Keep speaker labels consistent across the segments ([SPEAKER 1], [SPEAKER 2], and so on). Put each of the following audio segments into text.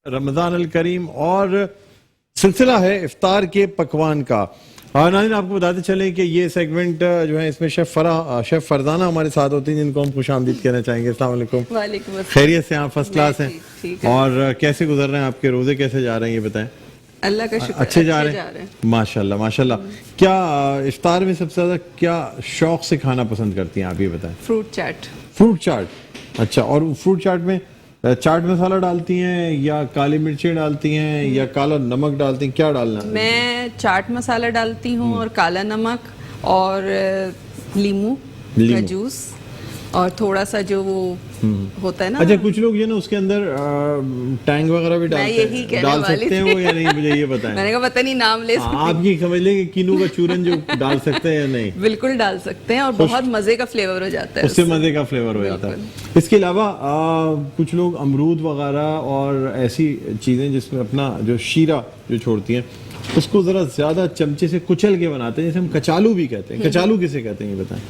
[SPEAKER 1] रमजान अल करीम और सिलसिला है इफ्तार के पकवान का। नाज़रीन आपको बताते चले कि ये सेगमेंट जो है इसमें शेफ फरजाना हमारे साथ होती हैं, जिनको हम खुशामदीद कहना चाहेंगे। अस्सलाम वालेकुम।
[SPEAKER 2] वालेकुम अस्सलाम।
[SPEAKER 1] खैरियत से? आप फर्स्ट क्लास हैं?
[SPEAKER 2] ठीक है।
[SPEAKER 1] और कैसे गुजर रहे हैं आपके रोजे, कैसे जा रहे हैं ये बताएं?
[SPEAKER 2] अल्लाह का शुक्र,
[SPEAKER 1] अच्छे जा रहे हैं माशाल्लाह माशाल्लाह। क्या इफ्तार में सबसे ज्यादा क्या शौक से खाना पसंद करती हैं आप, ये बताएं?
[SPEAKER 2] फ्रूट चाट।
[SPEAKER 1] फ्रूट चाट, अच्छा। और फ्रूट चाट में चाट मसाला डालती हैं या काली मिर्चें डालती हैं या काला नमक डालती हैं, क्या डालना है?
[SPEAKER 2] मैं चाट मसाला डालती हूँ और काला नमक और लीमू का जूस और थोड़ा सा जो वो होता है ना।
[SPEAKER 1] अच्छा, कुछ लोग ये ना उसके अंदर टैंग वगैरह भी डाल सकते हैं वो या नहीं, मुझे ये बताएं।
[SPEAKER 2] मैंने कहा पता नहीं, नाम ले सकते हैं।
[SPEAKER 1] आप ये समझ लें कि किनू का चूरन जो डाल सकते हैं या नहीं?
[SPEAKER 2] बिल्कुल डाल सकते हैं और बहुत मजे का फ्लेवर हो जाता है,
[SPEAKER 1] उससे मजे का फ्लेवर हो जाता है। इसके अलावा कुछ लोग अमरूद वगैरह और ऐसी चीजें जिसमें अपना जो शीरा जो छोड़ती हैं उसको जरा ज्यादा चमचे से कुचल के बनाते हैं, जैसे हम कचालू भी कहते हैं। कचालू किसे कहते हैं ये बताएं?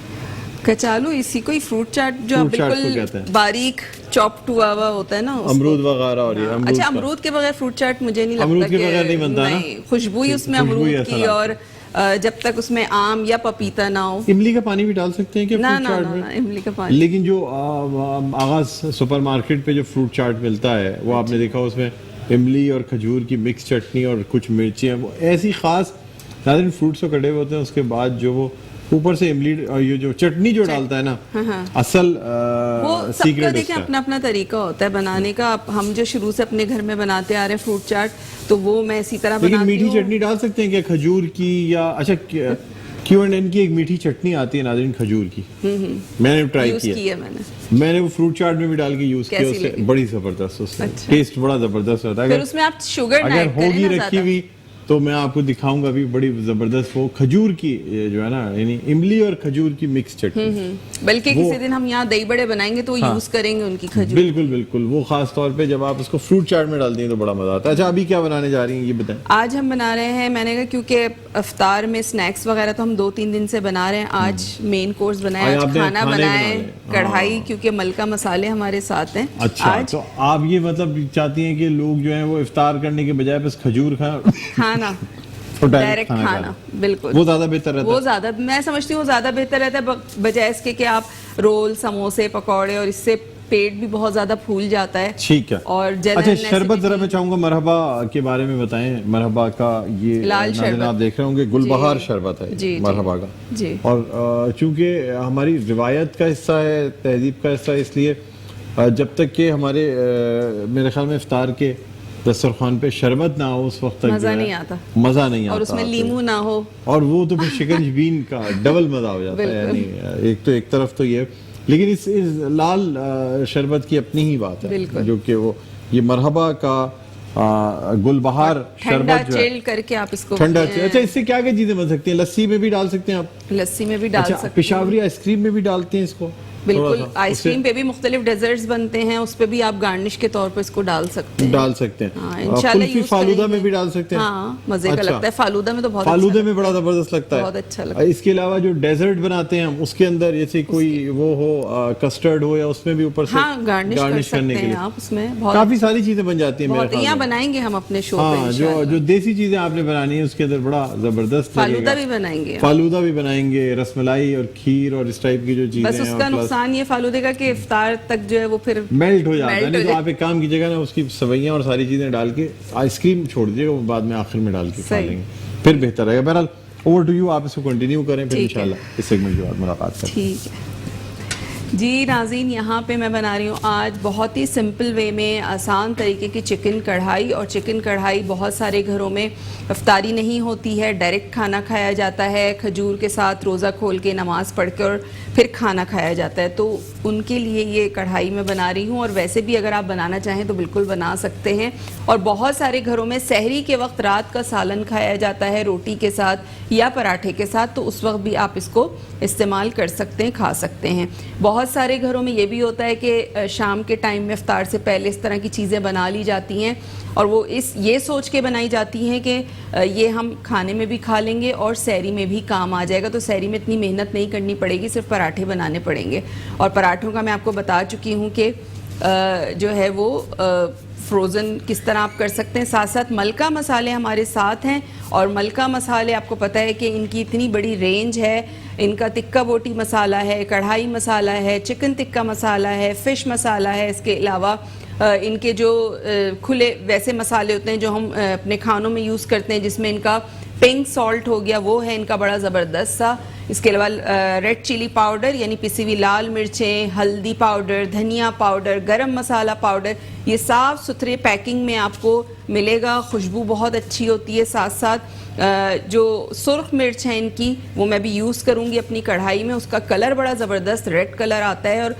[SPEAKER 2] कचालू इसी को ही फ्रूट चाट जो बिल्कुल बारीक चॉप्ड हुआ हुआ होता है ना,
[SPEAKER 1] अमरूद वगैरह। और ये
[SPEAKER 2] अच्छा, अमरूद के बगैर फ्रूट चाट मुझे नहीं लगता,
[SPEAKER 1] अमरूद के बगैर नहीं बनता ना।
[SPEAKER 2] खुशबू ही उसमें अमरूद की, और जब तक उसमें आम या पपीता ना हो।
[SPEAKER 1] इमली का पानी भी डाल सकते हैं क्या फ्रूट चाट में?
[SPEAKER 2] इमली का पानी।
[SPEAKER 1] लेकिन जो आगाज सुपरमार्केट पे जो फ्रूट चाट मिलता है वो आपने देखा, उसमें इमली और खजूर की मिक्स चटनी और कुछ मिर्चियाँ, वो ऐसी खास नाज़रीन फ्रूट से कटे हुए होते हैं। उसके बाद जो वो ऊपर से इमली और ये जो चटनी जो डालता है ना, असल
[SPEAKER 2] वो सबका देखिए अपना अपना तरीका होता है बनाने का। हम जो शुरू से अपने घर में बनाते आ रहे हैं फ्रूट चाट, तो वो मैं इसी तरह बनाती हूँ।
[SPEAKER 1] लेकिन मीठी चटनी डाल सकते हैं क्या खजूर की? या अच्छा, Q&N की एक मीठी चटनी आती है नाज़रीन खजूर की, मैंने ट्राई किया। मैंने वो फ्रूट चाट में भी डाल के यूज किया, उससे बड़ी जबरदस्त, उससे टेस्ट बड़ा जबरदस्त होता है।
[SPEAKER 2] फिर उसमें आप शुगर
[SPEAKER 1] अगर होगी रखी हुई तो मैं आपको दिखाऊंगा भी, बड़ी जबरदस्त वो खजूर की जो है ना, यानी इमली और खजूर की मिक्स चटनी।
[SPEAKER 2] बल्कि किसी दिन हम यहाँ दही बड़े बनाएंगे तो यूज करेंगे उनकी खजूर।
[SPEAKER 1] बिल्कुल बिल्कुल, वो खास तौर पे जब आप उसको फ्रूट चाट में डालती हैं तो बड़ा मजा आता है। अच्छा, अभी क्या बनाने जा रही हैं ये बताएं?
[SPEAKER 2] आज हम बना रहे हैं, मैंने कहा क्योंकि इफ्तार में स्नैक्स वगैरह तो हम 2-3 दिन से बना रहे हैं, आज मेन कोर्स बनाया, खाना बनाए, कढ़ाई, क्योंकि मलका मसाले हमारे साथ हैं।
[SPEAKER 1] अच्छा, तो आप ये मतलब चाहती हैं कि लोग जो है वो इफ्तार करने के बजाय बस खजूर
[SPEAKER 2] खाना डायरेक्ट खाना, बिल्कुल वो
[SPEAKER 1] ज्यादा बेहतर रहता है।
[SPEAKER 2] वो ज्यादा, मैं समझती हूँ ज्यादा बेहतर रहता है बजाय इसके कि आप रोल, समोसे, पकौड़े, और इससे पेट भी बहुत ज्यादा फूल जाता है।
[SPEAKER 1] ठीक है।
[SPEAKER 2] और
[SPEAKER 1] अच्छा, शरबत जरा मैं चाहूंगा मरहबा के बारे में बताएं। मरहबा का ये
[SPEAKER 2] लाल शरबत
[SPEAKER 1] आप देख रहे होंगे, गुलबहार शरबत है मरहबा का
[SPEAKER 2] जी।
[SPEAKER 1] और चूंकि हमारी रिवायत का हिस्सा है, तहजीब का हिस्सा है, इसलिए जब तक के हमारे मेरे ख्याल में इफ्तार के दस्तरखान पे शरबत ना हो उस वक्त तक
[SPEAKER 2] मजा नहीं आता,
[SPEAKER 1] मजा नहीं आता,
[SPEAKER 2] और उसमें लीमू ना हो, और
[SPEAKER 1] वो तो फिर शिकंजबीन का डबल मजा हो जाता है। यानी एक तरफ तो ये, लेकिन इस लाल शरबत की अपनी ही बात है, जो कि वो ये मरहबा का गुलबहार शरबत जो है
[SPEAKER 2] करके आप इसको
[SPEAKER 1] ठंडा। अच्छा, इससे क्या क्या चीजें बन सकती हैं? लस्सी में भी डाल सकते हैं आप?
[SPEAKER 2] लस्सी में भी डाल सकते हैं।
[SPEAKER 1] पेशावरी आइसक्रीम में भी डालते हैं इसको?
[SPEAKER 2] बिल्कुल, आइसक्रीम पे भी मुख्तलिफ डेजर्ट्स बनते हैं, उस पे भी आप गार्निश के तौर पे इसको डाल सकते हैं।
[SPEAKER 1] कुल्फी फालूदा में भी डाल सकते हैं।
[SPEAKER 2] हाँ, मजे का लगता है फालूदा में, तो बहुत
[SPEAKER 1] फालूदा में बड़ा जबरदस्त लगता है,
[SPEAKER 2] बहुत अच्छा लगता है।
[SPEAKER 1] इसके अलावा जो डेजर्ट बनाते हैं हम, उसके अंदर जैसे कोई वो हो कस्टर्ड हो, या उसमें भी ऊपर से
[SPEAKER 2] गार्निश करने के लिए आप उसमें
[SPEAKER 1] काफी सारी चीजें बन जाती है।
[SPEAKER 2] यहाँ बनाएंगे हम अपने शो पे
[SPEAKER 1] जो देसी चीजें आपने बनानी है उसके अंदर बड़ा जबरदस्त
[SPEAKER 2] फालूदा भी बनाएंगे,
[SPEAKER 1] फालूदा भी बनाएंगे, रसमलाई और खीर और इस टाइप की जो चीजें।
[SPEAKER 2] बस उसका नुकसान ये फालूदे का कि इफ्तार तक जो है वो फिर
[SPEAKER 1] मेल्ट हो जाता है। नहीं तो आप एक काम कीजिएगा ना, उसकी सवैयां और सारी चीजें डाल के आइसक्रीम छोड़ दीजिएगा, वो बाद में आखिर में डाल के खा लेंगे, फिर बेहतर रहेगा। बहरहाल ओवर टू यू, आप इसको कंटिन्यू करें, फिर इंशाल्लाह इस सेगमेंट के बाद मुलाकात करें।
[SPEAKER 2] ठीक है जी नाज़रीन, यहाँ पे मैं बना रही हूँ आज बहुत ही सिंपल वे में आसान तरीके की चिकन कढ़ाई। और चिकन कढ़ाई बहुत सारे घरों में इफ्तारी नहीं होती है, डायरेक्ट खाना खाया जाता है, खजूर के साथ रोज़ा खोल के नमाज़ पढ़ के और फिर खाना खाया जाता है, तो उनके लिए ये कढ़ाई मैं बना रही हूँ। और वैसे भी अगर आप बनाना चाहें तो बिल्कुल बना सकते हैं। और बहुत सारे घरों में सहरी के वक्त रात का सालन खाया जाता है रोटी के साथ या पराठे के साथ, तो उस वक्त भी आप इसको इस्तेमाल कर सकते हैं, खा सकते हैं। बहुत सारे घरों में ये भी होता है कि शाम के टाइम में इफ्तार से पहले इस तरह की चीज़ें बना ली जाती हैं, और वो ये सोच के बनाई जाती हैं कि ये हम खाने में भी खा लेंगे और सहरी में भी काम आ जाएगा, तो सहरी में इतनी मेहनत नहीं करनी पड़ेगी, सिर्फ पराठे बनाने पड़ेंगे। और पराठों का मैं आपको बता चुकी हूँ कि जो है वो फ्रोज़न किस तरह आप कर सकते हैं। साथ साथ मलका मसाले हमारे साथ हैं, और मलका मसाले आपको पता है कि इनकी इतनी बड़ी रेंज है। इनका टिक्का बोटी मसाला है, कढ़ाई मसाला है, चिकन टिक्का मसाला है, फ़िश मसाला है। इसके अलावा इनके जो खुले वैसे मसाले होते हैं जो हम अपने खानों में यूज़ करते हैं, जिसमें इनका पिंक सॉल्ट हो गया, वो है इनका बड़ा ज़बरदस्त सा। इसके अलावा रेड चिली पाउडर यानी पिसी हुई लाल मिर्चें, हल्दी पाउडर, धनिया पाउडर, गरम मसाला पाउडर, ये साफ़ सुथरे पैकिंग में आपको मिलेगा। खुशबू बहुत अच्छी होती है। साथ साथ जो सुर्ख मिर्च है इनकी, वो मैं भी यूज़ करूँगी अपनी कढ़ाई में। उसका कलर बड़ा ज़बरदस्त रेड कलर आता है, और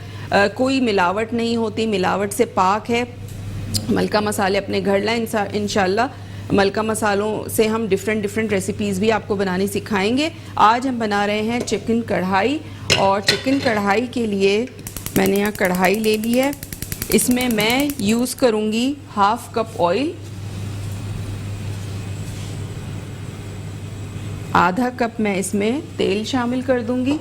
[SPEAKER 2] कोई मिलावट नहीं होती, मिलावट से पाक है। मलका मसाले अपने घर लाएं इंशाल्लाह। मलका मसालों से हम डिफरेंट रेसिपीज़ भी आपको बनानी सिखाएंगे। आज हम बना रहे हैं चिकन कढ़ाई, और चिकन कढ़ाई के लिए मैंने यहाँ कढ़ाई ले ली है। इसमें मैं यूज़ करूँगी 1/2 कप ऑयल, आधा कप मैं इसमें तेल शामिल कर दूँगी,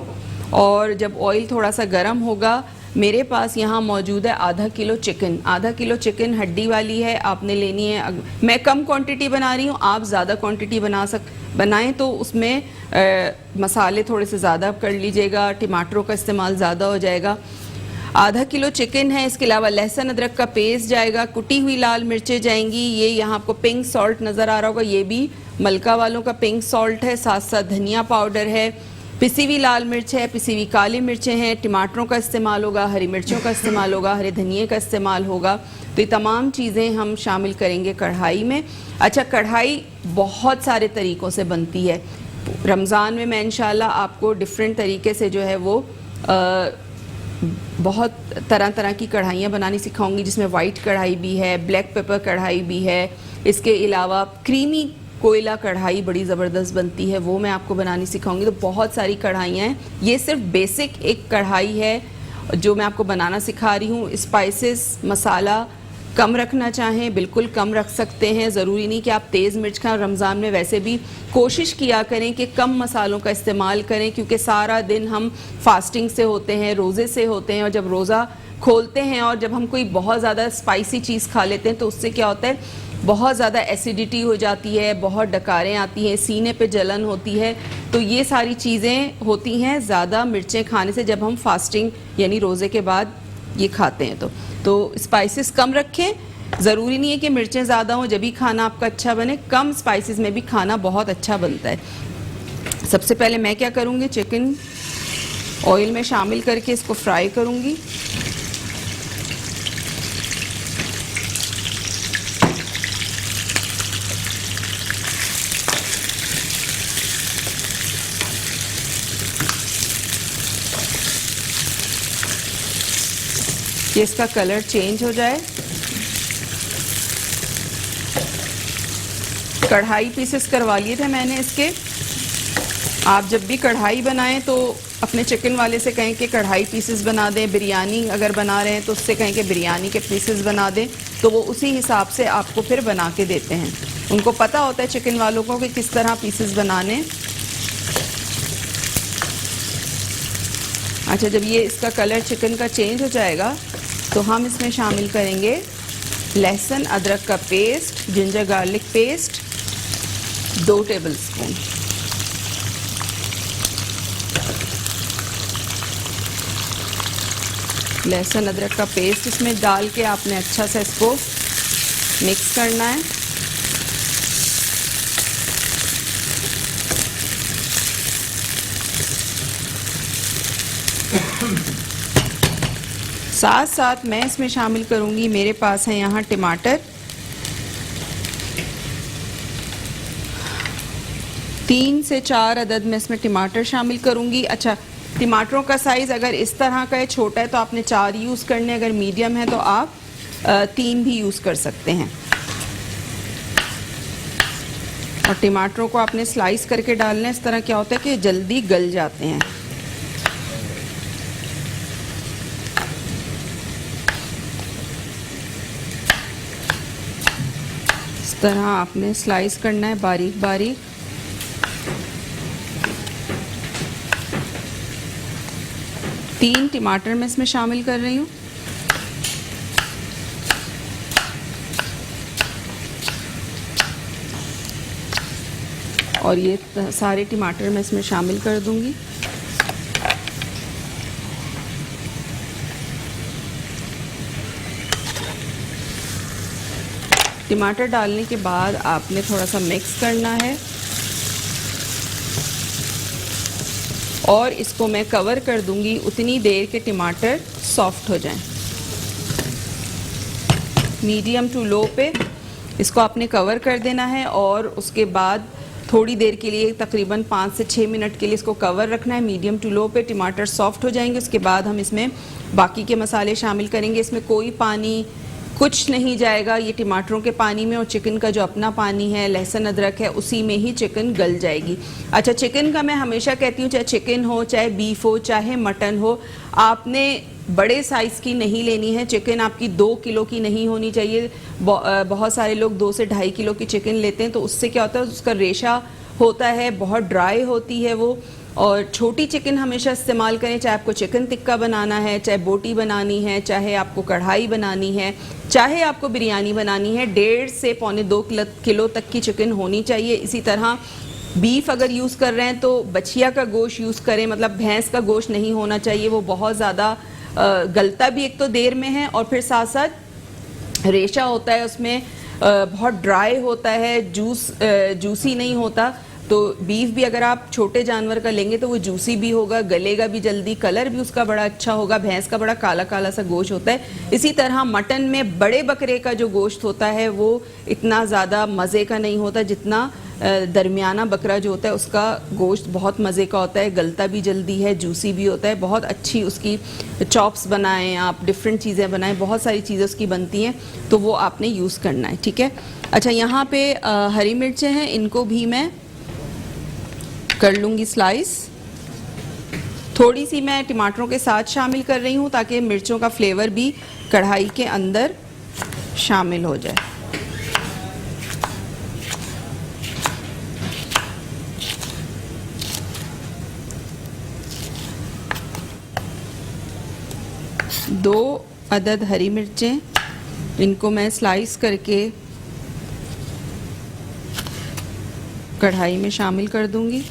[SPEAKER 2] और जब ऑयल थोड़ा सा गर्म होगा, मेरे पास यहाँ मौजूद है आधा किलो चिकन हड्डी वाली है, आपने लेनी है। मैं कम क्वांटिटी बना रही हूँ, आप ज़्यादा क्वांटिटी बनाएं तो उसमें मसाले थोड़े से ज़्यादा कर लीजिएगा, टमाटरों का इस्तेमाल ज़्यादा हो जाएगा। आधा किलो चिकन है। इसके अलावा लहसुन अदरक का पेस्ट जाएगा, कुटी हुई लाल मिर्चें जाएंगी। ये यहाँ आपको पिंक सॉल्ट नज़र आ रहा होगा, ये भी मलका वालों का पिंक सॉल्ट है। साथ साथ धनिया पाउडर है, पिसी हुई लाल मिर्च है, पिसी हुई काली मिर्चें हैं, टमाटरों का इस्तेमाल होगा, हरी मिर्चों का इस्तेमाल होगा, हरे धनिए का इस्तेमाल होगा। तो ये तमाम चीज़ें हम शामिल करेंगे कढ़ाई में। अच्छा, कढ़ाई बहुत सारे तरीक़ों से बनती है। रमज़ान में मैं इंशाल्लाह आपको डिफरेंट तरीके से जो है वो बहुत तरह तरह की कढ़ाइयाँ बनानी सिखाऊंगी, जिसमें वाइट कढ़ाई भी है, ब्लैक पेपर कढ़ाई भी है। इसके अलावा क्रीमी कोयला कढ़ाई बड़ी ज़बरदस्त बनती है, वो मैं आपको बनानी सिखाऊंगी। तो बहुत सारी कढ़ाइयाँ हैं, ये सिर्फ बेसिक एक कढ़ाई है जो मैं आपको बनाना सिखा रही हूँ। स्पाइसेस मसाला कम रखना चाहें बिल्कुल कम रख सकते हैं, ज़रूरी नहीं कि आप तेज़ मिर्च खाएं। रमज़ान में वैसे भी कोशिश किया करें कि कम मसालों का इस्तेमाल करें, क्योंकि सारा दिन हम फास्टिंग से होते हैं, रोज़े से होते हैं, और जब रोज़ा खोलते हैं और जब हम कोई बहुत ज़्यादा स्पाइसी चीज़ खा लेते हैं तो उससे क्या होता है, बहुत ज़्यादा एसिडिटी हो जाती है, बहुत डकारें आती हैं, सीने पे जलन होती है। तो ये सारी चीज़ें होती हैं ज़्यादा मिर्चें खाने से, जब हम फास्टिंग यानी रोज़े के बाद ये खाते हैं। तो स्पाइसेस कम रखें। ज़रूरी नहीं है कि मिर्चें ज़्यादा हों जब भी खाना आपका अच्छा बने, कम स्पाइसेस में भी खाना बहुत अच्छा बनता है। सबसे पहले मैं क्या करूँगी, चिकन ऑयल में शामिल करके इसको फ्राई करूँगी। कि इसका कलर चेंज हो जाए। कढ़ाई पीसेस करवा लिए थे मैंने इसके। आप जब भी कढ़ाई बनाएं तो अपने चिकन वाले से कहें कि कढ़ाई पीसेस बना दें। बिरयानी अगर बना रहे हैं तो उससे कहें कि बिरयानी के पीसेस बना दें, तो वो उसी हिसाब से आपको फिर बना के देते हैं। उनको पता होता है चिकन वालों को कि किस तरह पीसेस बनाने। अच्छा, जब ये इसका कलर चिकन का चेंज हो जाएगा तो हम इसमें शामिल करेंगे लहसुन अदरक का paste, ginger garlic paste 2 tablespoon. लहसुन अदरक का पेस्ट इसमें डाल के आपने अच्छा सा इसको मिक्स करना है। साथ साथ मैं इसमें शामिल करूंगी, मेरे पास है यहाँ टमाटर 3 से 4 अदद में इसमें टमाटर शामिल करूंगी। अच्छा, टमाटरों का साइज़ अगर इस तरह का है, छोटा है, तो आपने 4 यूज़ करने, अगर मीडियम है तो आप 3 भी यूज़ कर सकते हैं। और टमाटरों को आपने स्लाइस करके डालना है। इस तरह क्या होता है कि जल्दी गल जाते हैं। इस तरह आपने स्लाइस करना है बारीक बारीक। तीन टमाटर मैं इसमें शामिल कर रही हूँ। और ये सारे टमाटर मैं इसमें शामिल कर दूंगी। टमाटर डालने के बाद आपने थोड़ा सा मिक्स करना है और इसको मैं कवर कर दूंगी उतनी देर के टमाटर सॉफ्ट हो जाएं। मीडियम टू लो पे इसको आपने कवर कर देना है और उसके बाद थोड़ी देर के लिए तकरीबन 5 से 6 मिनट के लिए इसको कवर रखना है। मीडियम टू लो पे टमाटर सॉफ्ट हो जाएंगे, उसके बाद हम इसमें बाकी के मसाले शामिल करेंगे। इसमें कोई पानी कुछ नहीं जाएगा, ये टमाटरों के पानी में और चिकन का जो अपना पानी है, लहसुन अदरक है, उसी में ही चिकन गल जाएगी। अच्छा, चिकन का मैं हमेशा कहती हूँ, चाहे चिकन हो, चाहे बीफ हो, चाहे मटन हो, आपने बड़े साइज़ की नहीं लेनी है। चिकन आपकी 2 किलो की नहीं होनी चाहिए। बहुत सारे लोग 2 से 2.5 किलो की चिकन लेते हैं, तो उससे क्या होता है, उसका रेशा होता है, बहुत ड्राई होती है वो। और छोटी चिकन हमेशा इस्तेमाल करें, चाहे आपको चिकन टिक्का बनाना है, चाहे बोटी बनानी है, चाहे आपको कढ़ाई बनानी है, चाहे आपको बिरयानी बनानी है। 1.5 से पौने 2 किलो तक की चिकन होनी चाहिए। इसी तरह बीफ अगर यूज़ कर रहे हैं तो बछिया का गोश्त यूज़ करें, मतलब भैंस का गोश्त नहीं होना चाहिए, वो बहुत ज़्यादा गलता भी एक तो देर में है और फिर साथ साथ रेशा होता है उसमें, बहुत ड्राई होता है, जूसी नहीं होता। तो बीफ भी अगर आप छोटे जानवर का लेंगे तो वो जूसी भी होगा, गलेगा भी जल्दी, कलर भी उसका बड़ा अच्छा होगा। भैंस का बड़ा काला काला सा गोश्त होता है। इसी तरह मटन में बड़े बकरे का जो गोश्त होता है वो इतना ज़्यादा मज़े का नहीं होता जितना दरमियाना बकरा जो होता है उसका गोश्त बहुत मज़े का होता है, गलता भी जल्दी है, जूसी भी होता है। बहुत अच्छी उसकी चॉप्स बनाएं आप, डिफरेंट चीज़ें बनाएं, बहुत सारी चीज़ें उसकी बनती हैं, तो वो आपने यूज़ करना है, ठीक है। अच्छा, यहाँ पे हरी मिर्चें हैं, इनको भी मैं कर लूँगी स्लाइस। थोड़ी सी मैं टमाटरों के साथ शामिल कर रही हूँ ताकि मिर्चों का फ्लेवर भी कढ़ाई के अंदर शामिल हो जाए। दो अदद हरी मिर्चें, इनको मैं स्लाइस करके कढ़ाई में शामिल कर दूंगी।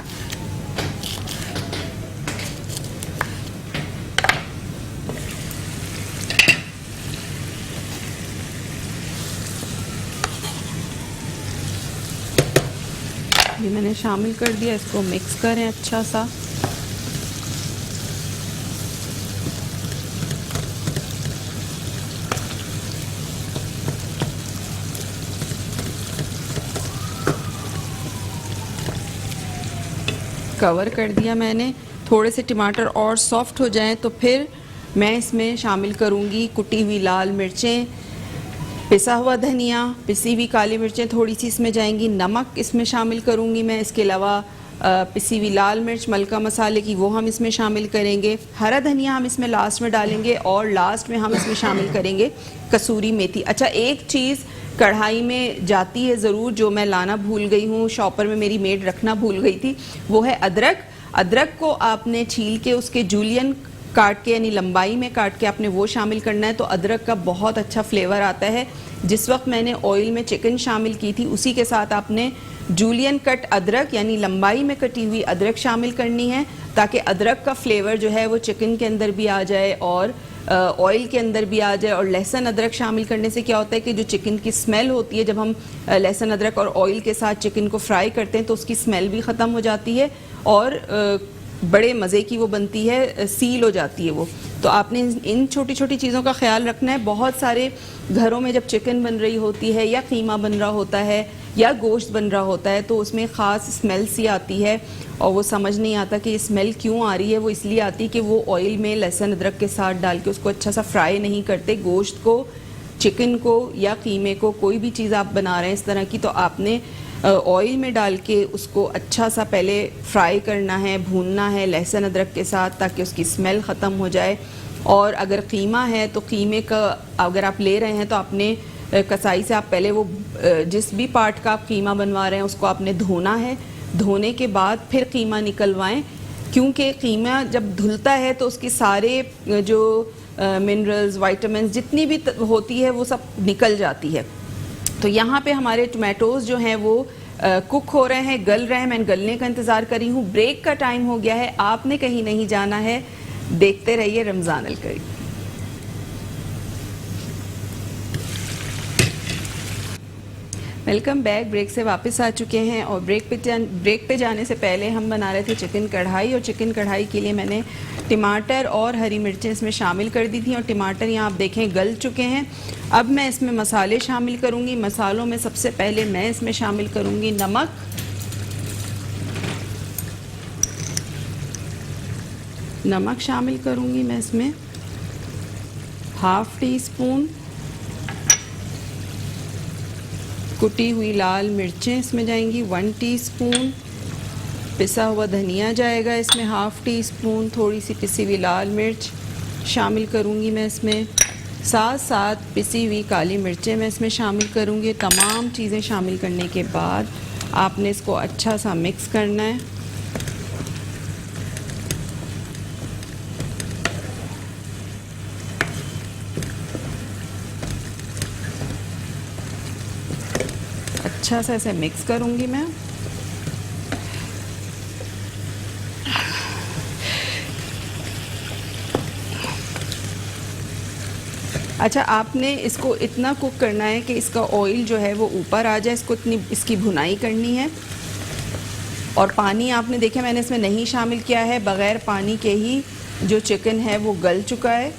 [SPEAKER 2] ये मैंने शामिल कर दिया, इसको मिक्स करें अच्छा सा। कवर कर दिया मैंने। थोड़े से टमाटर और सॉफ्ट हो जाएं तो फिर मैं इसमें शामिल करूंगी कुटी हुई लाल मिर्चें, पिसा हुआ धनिया, पिसी हुई काली मिर्चें थोड़ी सी इसमें जाएंगी, नमक इसमें शामिल करूंगी मैं। इसके अलावा पिसी हुई लाल मिर्च मलका मसाले की वो हम इसमें शामिल करेंगे। हरा धनिया हम इसमें लास्ट में डालेंगे और लास्ट में हम इसमें शामिल करेंगे कसूरी मेथी। अच्छा, एक चीज़ कढ़ाई में जाती है ज़रूर, जो मैं लाना भूल गई हूँ, शॉपर में मेरी मेड रखना भूल गई थी, वो है अदरक। अदरक को आपने छील के उसके जूलियन काट के यानी लंबाई में काट के आपने वो शामिल करना है, तो अदरक का बहुत अच्छा फ्लेवर आता है। जिस वक्त मैंने ऑयल में चिकन शामिल की थी उसी के साथ आपने जूलियन कट अदरक यानी लंबाई में कटी हुई अदरक शामिल करनी है, ताकि अदरक का फ्लेवर जो है वो चिकन के अंदर भी आ जाए और ऑयल के अंदर भी आ जाए। और लहसुन अदरक शामिल करने से क्या होता है कि जो चिकन की स्मेल होती है, जब हम लहसुन अदरक और ऑयल के साथ चिकन को फ्राई करते हैं तो उसकी स्मेल भी ख़त्म हो जाती है और बड़े मज़े की वो बनती है, सील हो जाती है वो। तो आपने इन छोटी छोटी चीज़ों का ख्याल रखना है। बहुत सारे घरों में जब चिकन बन रही होती है या कीमा बन रहा होता है या गोश्त बन रहा होता है तो उसमें ख़ास स्मेल सी आती है और वो समझ नहीं आता कि स्मेल क्यों आ रही है। वो इसलिए आती है कि वो ऑयल में लहसुन अदरक के साथ डाल के उसको अच्छा सा फ्राई नहीं करते। गोश्त को, चिकन को या कीमे को, कोई भी चीज़ आप बना रहे हैं इस तरह की, तो आपने ऑयल में डाल के उसको अच्छा सा पहले फ्राई करना है, भूनना है लहसुन अदरक के साथ, ताकि उसकी स्मेल ख़त्म हो जाए। और अगर कीमा है तो कीमे का अगर आप ले रहे हैं तो आपने कसाई से आप पहले वो जिस भी पार्ट का आप कीमा बनवा रहे हैं उसको आपने धोना है। धोने के बाद फिर कीमा निकलवाएं, क्योंकि कीमा जब धुलता है तो उसके सारे जो मिनरल्स, विटामिन्स जितनी भी होती है वो सब निकल जाती है। तो यहाँ पे हमारे टमाटोज़ जो हैं वो कुक हो रहे हैं, गल रहे हैं, मैं गलने का इंतज़ार कर रही हूँ। ब्रेक का टाइम हो गया है, आपने कहीं नहीं जाना है, देखते रहिए Ramzan al Karim. Welcome back. Break से वापस आ चुके हैं और ब्रेक पे जाने से पहले हम बना रहे थे चिकन कढ़ाई, और चिकन कढ़ाई के लिए मैंने टमाटर और हरी मिर्चें इसमें शामिल कर दी थी, और टमाटर यहाँ आप देखें गल चुके हैं। अब मैं इसमें मसाले शामिल करूँगी। मसालों में सबसे पहले मैं इसमें शामिल करूँगी नमक, शामिल करूँगी मैं इसमें 1/2 टीस्पून। कुटी हुई लाल मिर्चें इसमें जाएंगी 1 टीस्पून। पिसा हुआ धनिया जाएगा इसमें 1/2 टीस्पून। थोड़ी सी पिसी हुई लाल मिर्च शामिल करूँगी मैं इसमें, साथ साथ पिसी हुई काली मिर्चें मैं इसमें शामिल करूँगी। तमाम चीज़ें शामिल करने के बाद आपने इसको अच्छा सा मिक्स करना है। अच्छा सा ऐसे मिक्स करूँगी मैं। अच्छा, आपने इसको इतना कुक करना है कि इसका ऑयल जो है वो ऊपर आ जाए, इसकी भुनाई करनी है। और पानी आपने देखा मैंने इसमें नहीं शामिल किया है, बग़ैर पानी के ही जो चिकन है वो गल चुका है।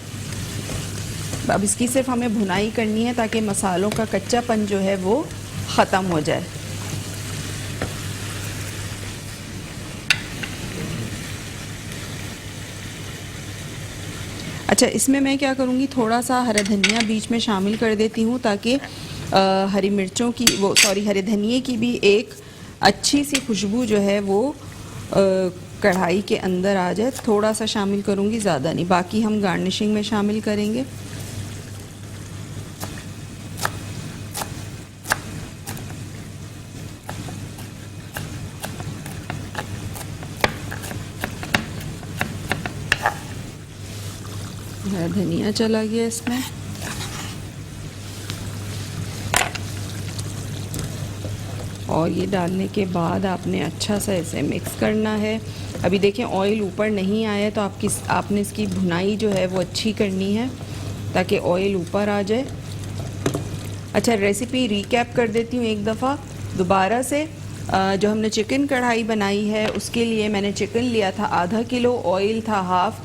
[SPEAKER 2] अब इसकी सिर्फ हमें भुनाई करनी है ताकि मसालों का कच्चापन जो है वो ख़त्म हो जाए। अच्छा, इसमें मैं क्या करूँगी, थोड़ा सा हरा धनिया बीच में शामिल कर देती हूँ ताकि हरे धनिए की भी एक अच्छी सी खुशबू जो है वो कढ़ाई के अंदर आ जाए। थोड़ा सा शामिल करूँगी, ज़्यादा नहीं, बाकी हम गार्निशिंग में शामिल करेंगे। धनिया चला गया इसमें। और ये डालने के बाद आपने अच्छा सा इसे मिक्स करना है। अभी देखें ऑयल ऊपर नहीं आया, तो आपने इसकी भुनाई जो है वो अच्छी करनी है ताकि ऑयल ऊपर आ जाए। अच्छा, रेसिपी रिकैप कर देती हूँ एक दफ़ा दोबारा से। जो हमने चिकन कढ़ाई बनाई है उसके लिए मैंने चिकन लिया था ½ किलो, ऑयल था हाफ़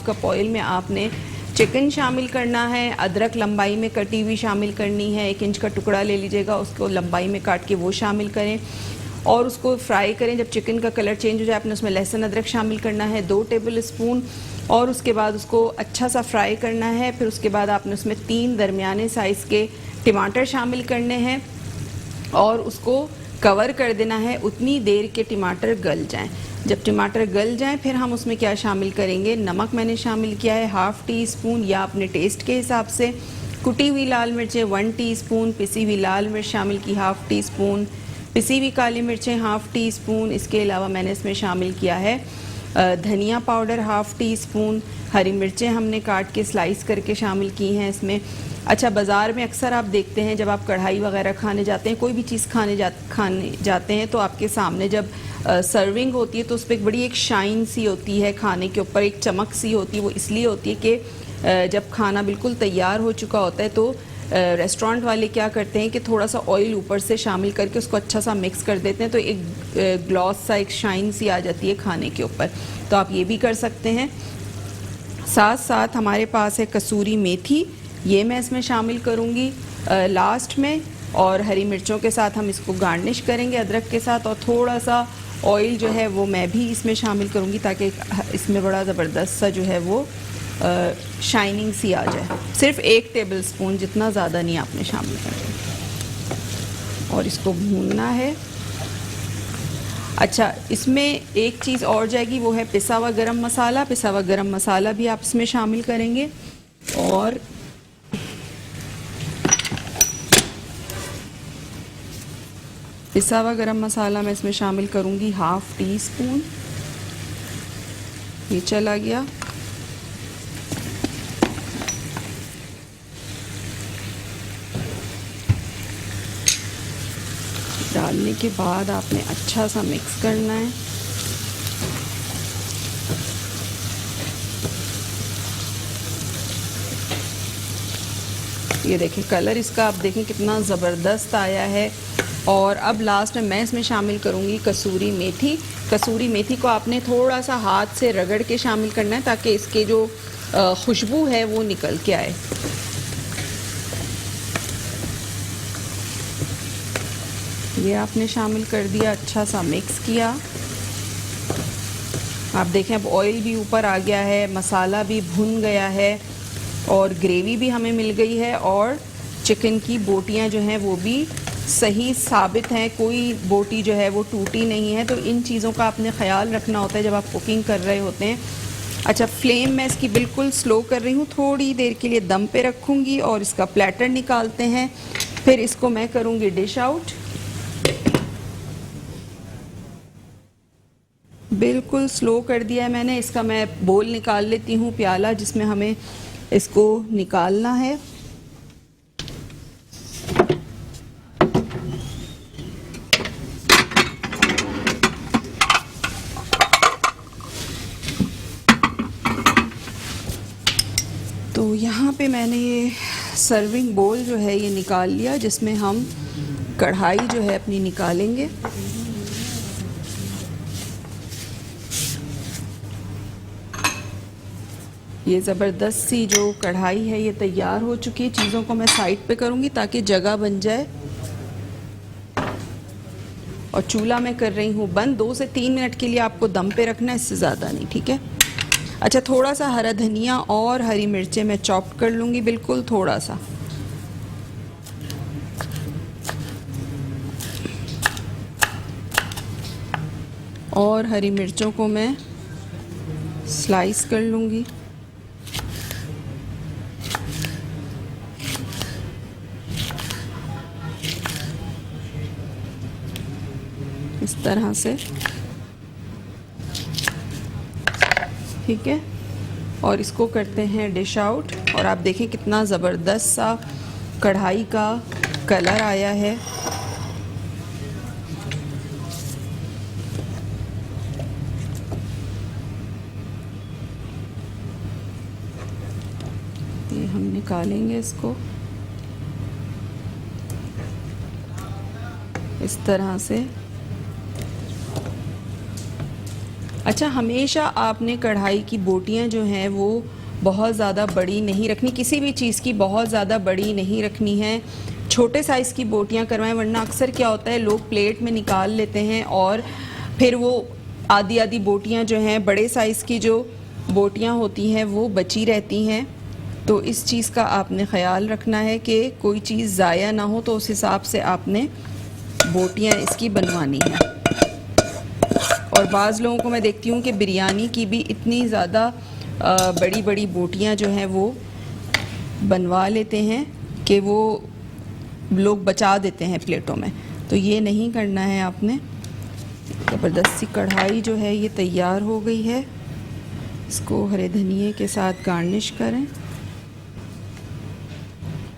[SPEAKER 2] कप ऑयल में आपने चिकन शामिल करना है। अदरक लंबाई में कटी हुई शामिल करनी है, 1 इंच का टुकड़ा ले लीजिएगा, उसको लंबाई में काट के वो शामिल करें और उसको फ्राई करें। जब चिकन का कलर चेंज हो जाए आपने उसमें लहसुन अदरक शामिल करना है 2 टेबल स्पून, और उसके बाद उसको अच्छा सा फ्राई करना है। फिर उसके बाद आपने उसमें 3 दरमियाने साइज़ के टमाटर शामिल करने हैं और उसको कवर कर देना है उतनी देर के टमाटर गल जाएं। जब टमाटर गल जाएं फिर हम उसमें क्या शामिल करेंगे, नमक मैंने शामिल किया है 1/2 टीस्पून या अपने टेस्ट के हिसाब से। कुटी हुई लाल मिर्चें 1 टीस्पून, पिसी हुई लाल मिर्च शामिल की 1/2 टीस्पून, पिसी हुई काली मिर्चें 1/2 टीस्पून। इसके अलावा मैंने इसमें शामिल किया है धनिया पाउडर 1/2 टीस्पून। हरी मिर्चें हमने काट के स्लाइस करके शामिल की हैं इसमें। अच्छा, बाज़ार में अक्सर आप देखते हैं जब आप कढ़ाई वगैरह खाने जाते हैं, कोई भी चीज़ खाने जाते हैं तो आपके सामने जब सर्विंग होती है तो उस पर एक बड़ी शाइन सी होती है, खाने के ऊपर एक चमक सी होती है। वो इसलिए होती है कि जब खाना बिल्कुल तैयार हो चुका होता है तो रेस्टोरेंट वाले क्या करते हैं कि थोड़ा सा ऑयल ऊपर से शामिल करके उसको अच्छा सा मिक्स कर देते हैं, तो एक ग्लॉस सा, एक शाइन सी आ जाती है खाने के ऊपर। तो आप ये भी कर सकते हैं। साथ साथ हमारे पास है कसूरी मेथी, ये मैं इसमें शामिल करूँगी लास्ट में, और हरी मिर्चों के साथ हम इसको गार्निश करेंगे अदरक के साथ। और थोड़ा सा ऑयल जो है वो मैं भी इसमें शामिल करूँगी ताकि इसमें बड़ा ज़बरदस्त सा जो है वो शाइनिंग सी आ जाए। सिर्फ 1 टेबल स्पून, जितना ज़्यादा नहीं आपने शामिल करना, और इसको भूनना है। अच्छा, इसमें एक चीज़ और जाएगी, वो है पिसा हुआ गरम मसाला। पिसा हुआ गरम मसाला भी आप इसमें शामिल करेंगे। और पिसा हुआ गरम मसाला मैं इसमें शामिल करूँगी 1/2 टीस्पून। ये चला गया। डालने डालने के बाद आपने अच्छा सा मिक्स करना है। ये देखें कलर इसका, आप देखें कितना ज़बरदस्त आया है। और अब लास्ट में मैं इसमें शामिल करूँगी कसूरी मेथी। कसूरी मेथी को आपने थोड़ा सा हाथ से रगड़ के शामिल करना है ताकि इसके जो खुशबू है वो निकल के आए। ये आपने शामिल कर दिया, अच्छा सा मिक्स किया। आप देखें अब ऑयल भी ऊपर आ गया है, मसाला भी भुन गया है और ग्रेवी भी हमें मिल गई है और चिकन की बोटियां जो हैं वो भी सही साबित हैं, कोई बोटी जो है वो टूटी नहीं है। तो इन चीज़ों का आपने ख्याल रखना होता है जब आप कुकिंग कर रहे होते हैं। अच्छा, फ्लेम मैं इसकी बिल्कुल स्लो कर रही हूँ, थोड़ी देर के लिए दम पे रखूँगी और इसका प्लेटर निकालते हैं। फिर इसको मैं करूँगी डिश आउट। बिल्कुल स्लो कर दिया है मैंने। इसका मैं बोल निकाल लेती हूँ, प्याला जिसमें हमें इसको निकालना है। तो यहाँ पे मैंने ये सर्विंग बोल जो है ये निकाल लिया, जिसमें हम कढ़ाई जो है अपनी निकालेंगे। ये ज़बरदस्त सी जो कढ़ाई है ये तैयार हो चुकी है। चीज़ों को मैं साइड पे करूँगी ताकि जगह बन जाए। और चूल्हा मैं कर रही हूँ बंद। 2 से 3 मिनट के लिए आपको दम पे रखना है, इससे ज़्यादा नहीं, ठीक है। अच्छा, थोड़ा सा हरा धनिया और हरी मिर्चें मैं चॉप कर लूँगी, बिल्कुल थोड़ा सा। और हरी मिर्चों को मैं स्लाइस कर लूँगी। इस तरह से, ठीक है। और इसको करते हैं डिश आउट। और आप देखें कितना ज़बरदस्त सा कढ़ाई का कलर आया है। ये हम निकालेंगे इसको इस तरह से। अच्छा, हमेशा आपने कढ़ाई की बोटियां जो हैं वो बहुत ज़्यादा बड़ी नहीं रखनी, किसी भी चीज़ की बहुत ज़्यादा बड़ी नहीं रखनी है। छोटे साइज़ की बोटियां करवाएं, वरना अक्सर क्या होता है लोग प्लेट में निकाल लेते हैं और फिर वो आधी आधी बोटियां जो हैं, बड़े साइज़ की जो बोटियां होती हैं वो बची रहती हैं। तो इस चीज़ का आपने ख्याल रखना है कि कोई चीज़ ज़ाया ना हो, तो उस हिसाब से आपने बोटियां इसकी बनवानी है। और बाज़ लोगों को मैं देखती हूँ कि बिरयानी की भी इतनी ज़्यादा बड़ी बड़ी बोटियाँ जो हैं वो बनवा लेते हैं कि वो लोग बचा देते हैं प्लेटों में। तो ये नहीं करना है आपने। ज़बरदस्त सी कढ़ाई जो है ये तैयार हो गई है। इसको हरे धनिए के साथ गार्निश करें।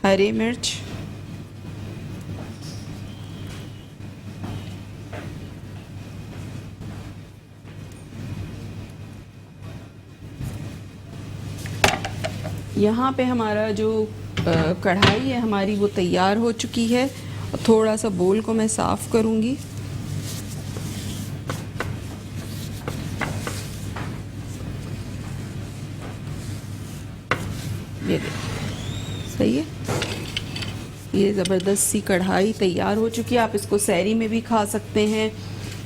[SPEAKER 2] हरी मिर्च, यहाँ पे हमारा जो कढ़ाई है हमारी वो तैयार हो चुकी है। थोड़ा सा बोल को मैं साफ़ करूँगी। ये देखिए, सही है। ये ज़बरदस्त सी कढ़ाई तैयार हो चुकी है। आप इसको सहरी में भी खा सकते हैं,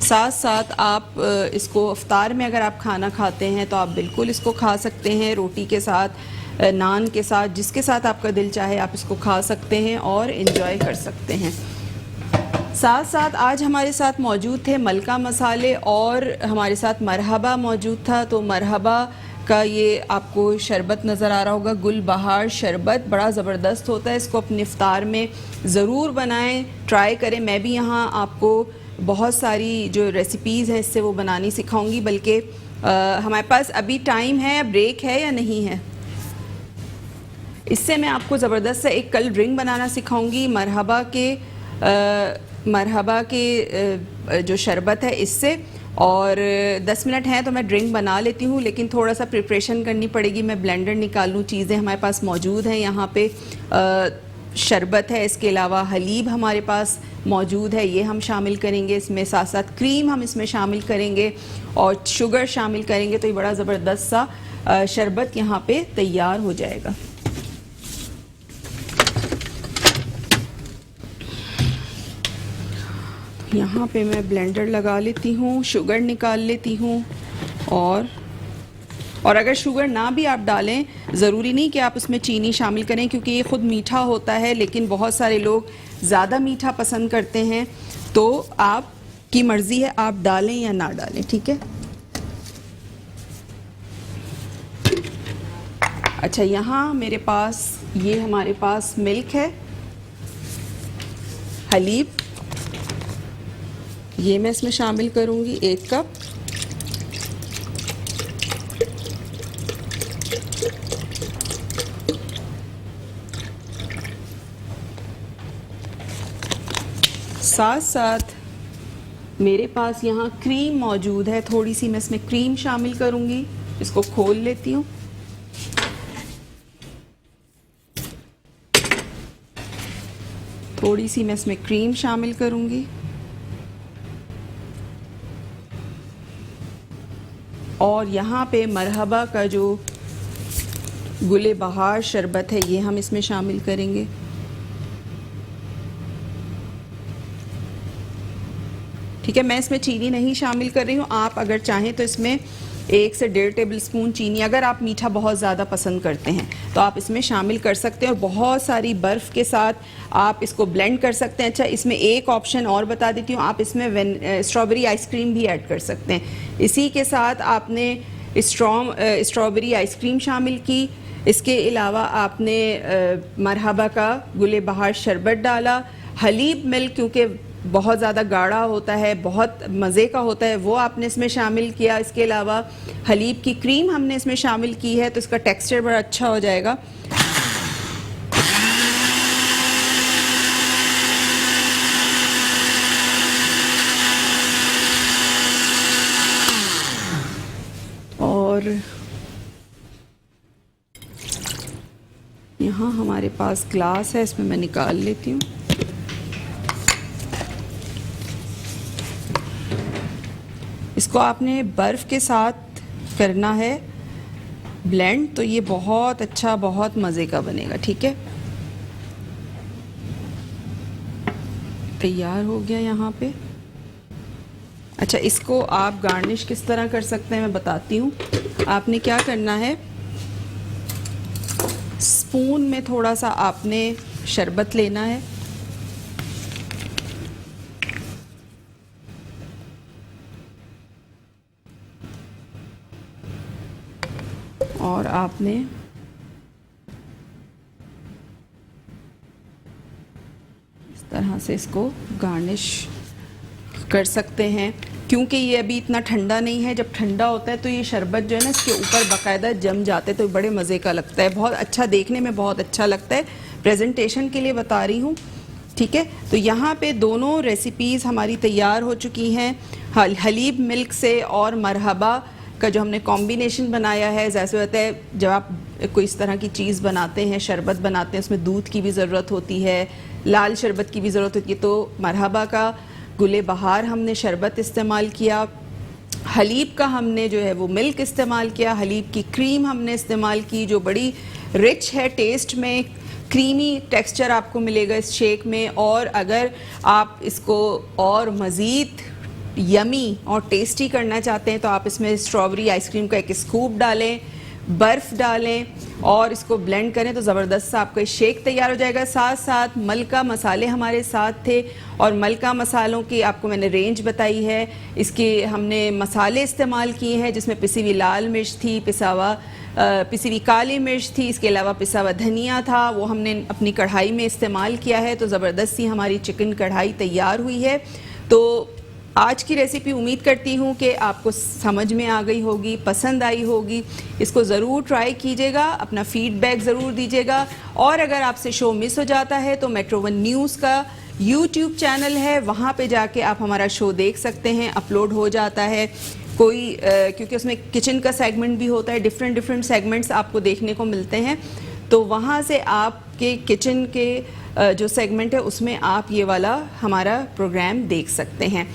[SPEAKER 2] साथ साथ आप इसको इफ्तार में अगर आप खाना खाते हैं तो आप बिल्कुल इसको खा सकते हैं, रोटी के साथ, नान के साथ, जिसके साथ आपका दिल चाहे आप इसको खा सकते हैं और इन्जॉय कर सकते हैं। साथ साथ आज हमारे साथ मौजूद थे मलका मसाले और हमारे साथ मरहबा मौजूद था। तो मरहबा का ये आपको शरबत नज़र आ रहा होगा, गुल बहार शरबत, बड़ा ज़बरदस्त होता है। इसको अपने इफ्तार में ज़रूर बनाएं, ट्राई करें। मैं भी यहाँ आपको बहुत सारी जो रेसिपीज़ हैं इससे वो बनानी सिखाऊंगी। बल्कि हमारे पास अभी टाइम है, ब्रेक है या नहीं है? इससे मैं आपको ज़बरदस्त सा एक कल ड्रिंक बनाना सिखाऊंगी। मरहबा के जो शरबत है इससे, और 10 मिनट हैं तो मैं ड्रिंक बना लेती हूँ, लेकिन थोड़ा सा प्रिपरेशन करनी पड़ेगी। मैं ब्लेंडर निकाल लूँ, चीज़ें हमारे पास मौजूद हैं यहाँ पे। शरबत है, इसके अलावा हलीब हमारे पास मौजूद है, ये हम शामिल करेंगे इसमें। साथ साथ क्रीम हम इसमें शामिल करेंगे और शुगर शामिल करेंगे, तो ये बड़ा ज़बरदस्त सा शरबत यहाँ पे तैयार हो जाएगा। यहाँ पे मैं ब्लेंडर लगा लेती हूँ, शुगर निकाल लेती हूँ। और अगर शुगर ना भी आप डालें, ज़रूरी नहीं कि आप उसमें चीनी शामिल करें, क्योंकि ये ख़ुद मीठा होता है, लेकिन बहुत सारे लोग ज़्यादा मीठा पसंद करते हैं, तो आपकी मर्ज़ी है आप डालें या ना डालें, ठीक है। अच्छा, यहाँ मेरे पास ये हमारे पास मिल्क है, हलीब, ये मैं इसमें शामिल करूँगी 1 कप। साथ साथ मेरे पास यहाँ क्रीम मौजूद है, थोड़ी सी मैं इसमें क्रीम शामिल करूँगी। इसको खोल लेती हूँ। थोड़ी सी मैं इसमें क्रीम शामिल करूँगी और यहाँ पे मरहबा का जो गुले बहार शरबत है ये हम इसमें शामिल करेंगे। ठीक है, मैं इसमें चीनी नहीं शामिल कर रही हूँ। आप अगर चाहें तो इसमें 1 से 1.5 टेबलस्पून चीनी, अगर आप मीठा बहुत ज़्यादा पसंद करते हैं तो आप इसमें शामिल कर सकते हैं और बहुत सारी बर्फ़ के साथ आप इसको ब्लेंड कर सकते हैं। अच्छा, इसमें एक ऑप्शन और बता देती हूँ, आप इसमें स्ट्रॉबेरी आइसक्रीम भी ऐड कर सकते हैं। इसी के साथ आपने स्ट्रॉबेरी आइसक्रीम शामिल की, इसके अलावा आपने मरहबा का गुले बहार शरबत डाला, हलीब मिल्क क्योंकि बहुत ज़्यादा गाढ़ा होता है, बहुत मज़े का होता है, वो आपने इसमें शामिल किया। इसके अलावा हलीब की क्रीम हमने इसमें शामिल की है, तो इसका टेक्सचर बड़ा अच्छा हो जाएगा। और यहाँ हमारे पास ग्लास है, इसमें मैं निकाल लेती हूँ। इसको आपने बर्फ़ के साथ करना है ब्लेंड, तो ये बहुत अच्छा, बहुत मज़े का बनेगा। ठीक है, तैयार हो गया यहाँ पे। अच्छा, इसको आप गार्निश किस तरह कर सकते हैं मैं बताती हूँ। आपने क्या करना है, स्पून में थोड़ा सा आपने शरबत लेना है और आपने इस तरह से इसको गार्निश कर सकते हैं। क्योंकि ये अभी इतना ठंडा नहीं है, जब ठंडा होता है तो ये शरबत जो है ना इसके ऊपर बाकायदा जम जाते हैं, तो बड़े मज़े का लगता है, बहुत अच्छा, देखने में बहुत अच्छा लगता है। प्रेजेंटेशन के लिए बता रही हूँ। ठीक है, तो यहाँ पे दोनों रेसिपीज़ हमारी तैयार हो चुकी हैं। हलीब मिल्क से और मरहबा का जो हमने कॉम्बिनेशन बनाया है, जैसे होता है जब आप कोई इस तरह की चीज़ बनाते हैं, शरबत बनाते हैं, उसमें दूध की भी ज़रूरत होती है, लाल शरबत की भी ज़रूरत होती है, तो मरहबा का गुले बहार हमने शरबत इस्तेमाल किया, हलीब का हमने जो है वो मिल्क इस्तेमाल किया, हलीब की क्रीम हमने इस्तेमाल की जो बड़ी रिच है टेस्ट में, क्रीमी टेक्सचर आपको मिलेगा इस शेक में। और अगर आप इसको और मज़ीद यमी और टेस्टी करना चाहते हैं तो आप इसमें स्ट्रॉबेरी आइसक्रीम का 1 स्कूप डालें, बर्फ़ डालें और इसको ब्लेंड करें तो ज़बरदस्त सा आपका शेक तैयार हो जाएगा। साथ साथ मलका मसाले हमारे साथ थे और मलका मसालों की आपको मैंने रेंज बताई है। इसके हमने मसाले इस्तेमाल किए हैं जिसमें पिसी हुई लाल मिर्च थी, पिसी हुई काली मिर्च थी, इसके अलावा पिसा हुआ धनिया था, वो हमने अपनी कढ़ाई में इस्तेमाल किया है। तो ज़बरदस्त सी हमारी चिकन कढ़ाई तैयार हुई है। तो आज की रेसिपी उम्मीद करती हूँ कि आपको समझ में आ गई होगी, पसंद आई होगी। इसको ज़रूर ट्राई कीजिएगा, अपना फीडबैक ज़रूर दीजिएगा। और अगर आपसे शो मिस हो जाता है तो मेट्रो 1 न्यूज़ का यूट्यूब चैनल है, वहाँ पे जाके आप हमारा शो देख सकते हैं, अपलोड हो जाता है। कोई क्योंकि उसमें किचन का सेगमेंट भी होता है, डिफरेंट डिफरेंट सेगमेंट्स आपको देखने को मिलते हैं, तो वहाँ से आपके किचन के जो सेगमेंट है उसमें आप ये वाला हमारा प्रोग्राम देख सकते हैं।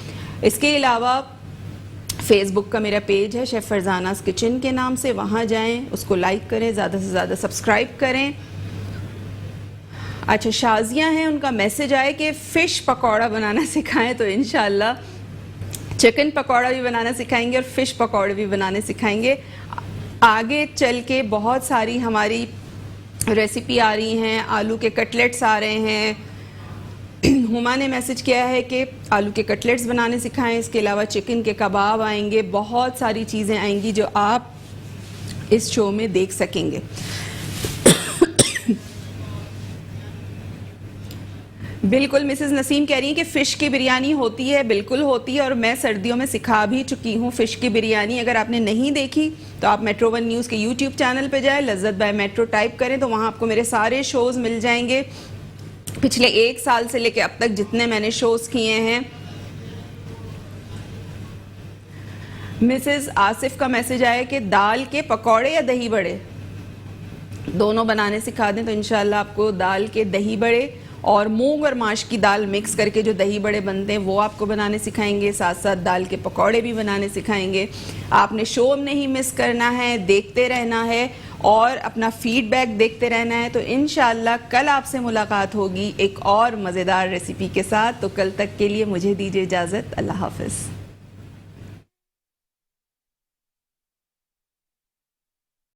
[SPEAKER 2] इसके अलावा फेसबुक का मेरा पेज है शेफ़ फरजानास किचन के नाम से, वहाँ जाएं, उसको लाइक करें, ज़्यादा से ज़्यादा सब्सक्राइब करें। अच्छा, शाजिया हैं, उनका मैसेज आया कि फ़िश पकौड़ा बनाना सिखाएं, तो इंशाल्लाह चिकन पकौड़ा भी बनाना सिखाएंगे और फ़िश पकौड़े भी बनाने सिखाएंगे। आगे चल के बहुत सारी हमारी रेसिपी आ रही हैं, आलू के कटलेट्स आ रहे हैं। हुमा ने मैसेज किया है कि आलू के कटलेट्स बनाने सिखाएं, इसके अलावा चिकन के कबाब आएंगे, बहुत सारी चीज़ें आएंगी जो आप इस शो में देख सकेंगे। बिल्कुल, मिसेस नसीम कह रही हैं कि फ़िश की बिरयानी होती है, बिल्कुल होती है, और मैं सर्दियों में सिखा भी चुकी हूँ फ़िश की बिरयानी। अगर आपने नहीं देखी तो आप मेट्रो 1 न्यूज़ के यूट्यूब चैनल पे जाएं, लज्जत बाय मेट्रो टाइप करें तो वहाँ आपको मेरे सारे शोज़ मिल जाएंगे, पिछले 1 साल से लेके अब तक जितने मैंने शोज़ किए हैं। मिसेस आसिफ का मैसेज आया कि दाल के पकौड़े या दही बड़े दोनों बनाने सिखा दें, तो इंशाल्लाह आपको दाल के दही बड़े और मूंग और माश की दाल मिक्स करके जो दही बड़े बनते हैं वो आपको बनाने सिखाएंगे, साथ साथ दाल के पकौड़े भी बनाने सिखाएंगे। आपने शो नहीं मिस करना है, देखते रहना है और अपना फीडबैक देखते रहना है। तो इंशाल्लाह कल आपसे मुलाकात होगी एक और मज़ेदार रेसिपी के साथ। तो कल तक के लिए मुझे दीजिए इजाज़त। अल्लाह हाफ़िज़।